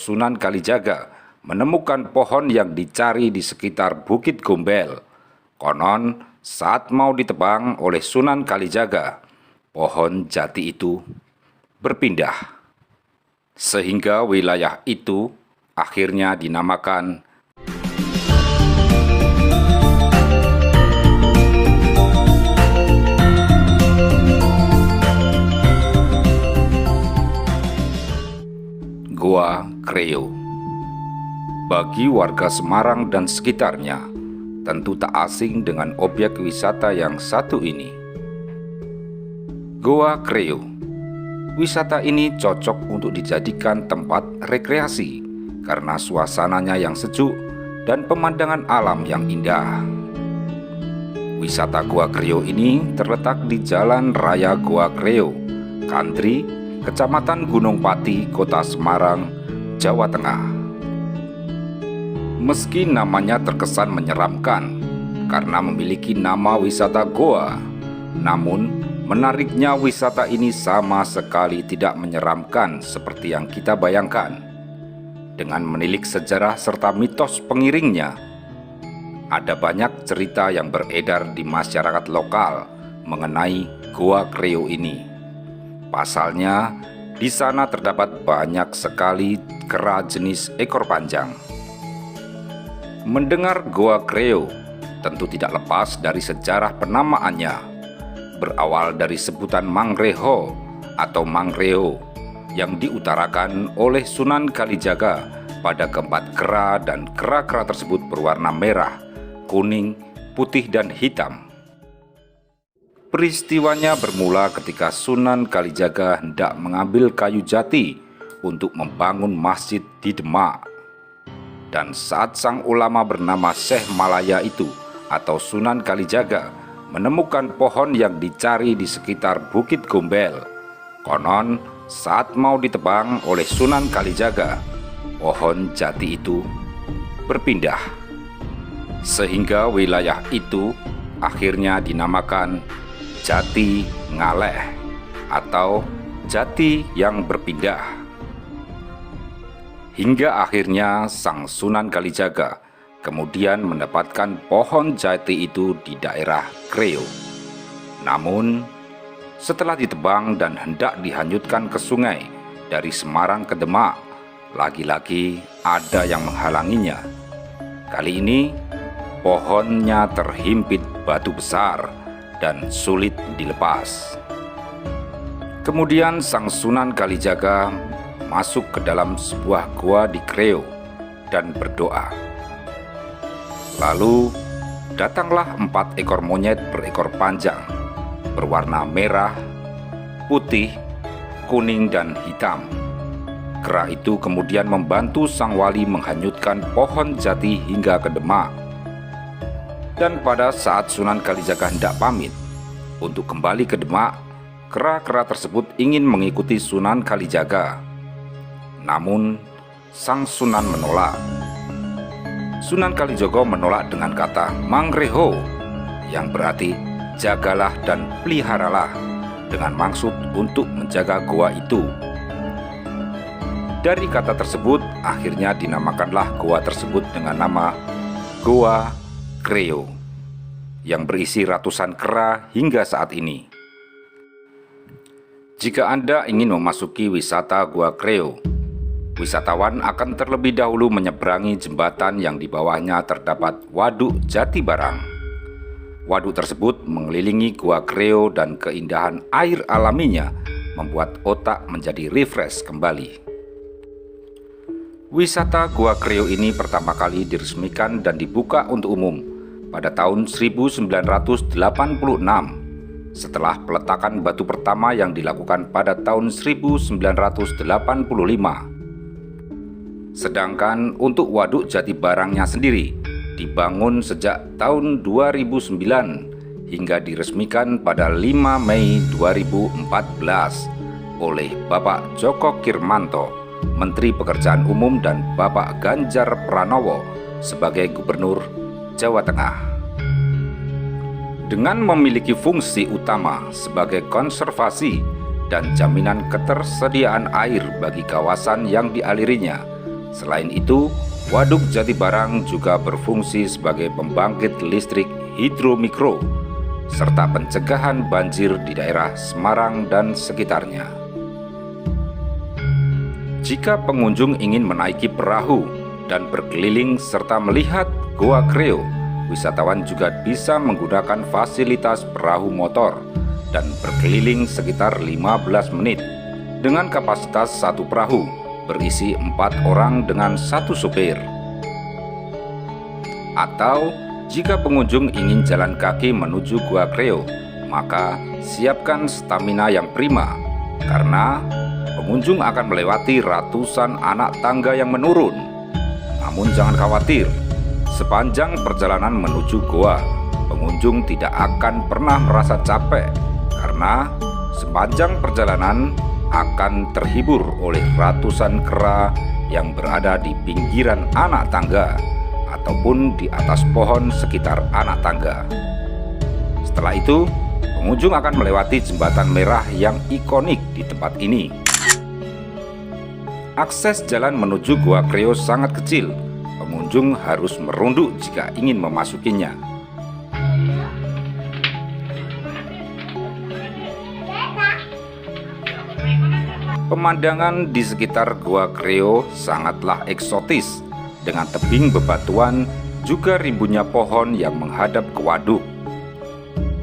Sunan Kalijaga menemukan pohon yang dicari di sekitar Bukit Gombel. Konon, saat mau ditebang oleh Sunan Kalijaga, pohon jati itu berpindah. Sehingga wilayah itu akhirnya dinamakan Goa Kreo. Bagi warga Semarang dan sekitarnya, tentu tak asing dengan objek wisata yang satu ini. Goa Kreo. Wisata ini cocok untuk dijadikan tempat rekreasi karena suasananya yang sejuk dan pemandangan alam yang indah. Wisata Goa Kreo ini terletak di Jalan Raya Goa Kreo, Kantri, Kecamatan Gunung Pati, Kota Semarang, Jawa Tengah. Meski namanya terkesan menyeramkan karena memiliki nama wisata goa, namun menariknya wisata ini sama sekali tidak menyeramkan seperti yang kita bayangkan. Dengan menilik sejarah serta mitos pengiringnya, ada banyak cerita yang beredar di masyarakat lokal mengenai Goa Kreo ini. Pasalnya, di sana terdapat banyak sekali kera jenis ekor panjang. Mendengar Goa Kreo tentu tidak lepas dari sejarah penamaannya. Berawal dari sebutan Mangreho atau Mangreo yang diutarakan oleh Sunan Kalijaga pada keempat kera, dan kera-kera tersebut berwarna merah, kuning, putih, dan hitam. Peristiwanya bermula ketika Sunan Kalijaga hendak mengambil kayu jati untuk membangun masjid di Demak. Dan saat sang ulama bernama Syekh Malaya itu atau Sunan Kalijaga menemukan pohon yang dicari di sekitar Bukit Gombel, konon saat mau ditebang oleh Sunan Kalijaga, pohon jati itu berpindah. Sehingga wilayah itu akhirnya dinamakan Jati Ngaleh atau jati yang berpindah. Hingga akhirnya sang Sunan Kalijaga kemudian mendapatkan pohon jati itu di daerah Kreo. Namun, setelah ditebang dan hendak dihanyutkan ke sungai dari Semarang ke Demak, lagi-lagi ada yang menghalanginya. Kali ini, pohonnya terhimpit batu besar dan sulit dilepas. Kemudian sang Sunan Kalijaga masuk ke dalam sebuah gua di Kreo dan berdoa. Lalu datanglah 4 ekor monyet berekor panjang, berwarna merah, putih, kuning, dan hitam. Kera itu kemudian membantu sang wali menghanyutkan pohon jati hingga ke Demak. Dan pada saat Sunan Kalijaga hendak pamit untuk kembali ke Demak, kera-kera tersebut ingin mengikuti Sunan Kalijaga. Namun, sang Sunan menolak. Sunan Kalijaga menolak dengan kata Mangreho, yang berarti jagalah dan peliharalah, dengan maksud untuk menjaga goa itu. Dari kata tersebut, akhirnya dinamakanlah goa tersebut dengan nama Goa Kreo, yang berisi ratusan kera hingga saat ini. Jika Anda ingin memasuki wisata Goa Kreo, wisatawan akan terlebih dahulu menyeberangi jembatan yang di bawahnya terdapat Waduk Jati Barang. Waduk tersebut mengelilingi Goa Kreo dan keindahan air alaminya membuat otak menjadi refresh kembali. Wisata Goa Kreo ini pertama kali diresmikan dan dibuka untuk umum pada tahun 1986 setelah peletakan batu pertama yang dilakukan pada tahun 1985. Sedangkan untuk Waduk Jati Barangnya sendiri dibangun sejak tahun 2009 hingga diresmikan pada 5 Mei 2014 oleh Bapak Djoko Kirmanto, Menteri Pekerjaan Umum, dan Bapak Ganjar Pranowo sebagai Gubernur Jawa Tengah. Dengan memiliki fungsi utama sebagai konservasi dan jaminan ketersediaan air bagi kawasan yang dialirinya, Selain itu, Waduk Jatibarang juga berfungsi sebagai pembangkit listrik hidromikro serta pencegahan banjir di daerah Semarang dan sekitarnya. Jika pengunjung ingin menaiki perahu dan berkeliling serta melihat Goa Kreo, wisatawan juga bisa menggunakan fasilitas perahu motor dan berkeliling sekitar 15 menit dengan kapasitas satu perahu berisi 4 orang dengan satu sopir. Atau jika pengunjung ingin jalan kaki menuju Goa Kreo, maka siapkan stamina yang prima karena pengunjung akan melewati ratusan anak tangga yang menurun. Namun jangan khawatir, sepanjang perjalanan menuju goa, pengunjung tidak akan pernah merasa capek karena sepanjang perjalanan akan terhibur oleh ratusan kera yang berada di pinggiran anak tangga ataupun di atas pohon sekitar anak tangga. Setelah itu, pengunjung akan melewati jembatan merah yang ikonik di tempat ini. Akses jalan menuju Goa Kreo sangat kecil. Pengunjung harus merunduk jika ingin memasukinya. Pemandangan di sekitar Goa Kreo sangatlah eksotis, dengan tebing bebatuan juga rimbunnya pohon yang menghadap ke waduk.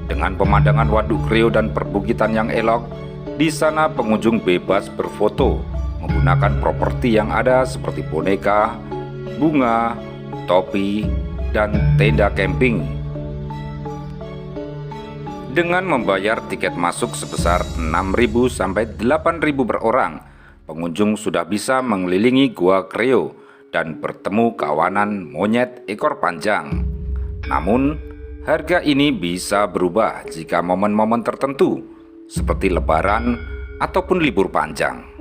Dengan pemandangan Waduk Kreo dan perbukitan yang elok, di sana pengunjung bebas berfoto menggunakan properti yang ada seperti boneka, bunga, topi, dan tenda camping. Dengan membayar tiket masuk sebesar 6.000 sampai 8.000 per orang, pengunjung sudah bisa mengelilingi Goa Kreo dan bertemu kawanan monyet ekor panjang. Namun, harga ini bisa berubah jika momen-momen tertentu, seperti Lebaran ataupun libur panjang.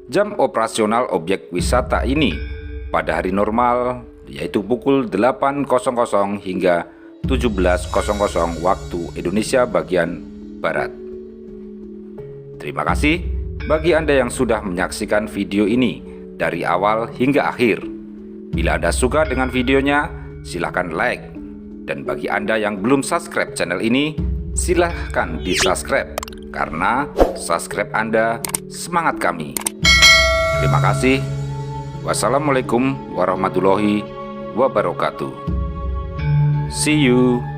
Jam operasional objek wisata ini pada hari normal yaitu pukul 8.00 hingga 17.00 waktu Indonesia bagian Barat. Terima kasih bagi Anda yang sudah menyaksikan video ini dari awal hingga akhir. Bila Anda suka dengan videonya, silahkan like. Dan bagi Anda yang belum subscribe channel ini, silahkan di subscribe, karena subscribe Anda semangat kami. Terima kasih. Wassalamualaikum warahmatullahi wabarakatuh. See you.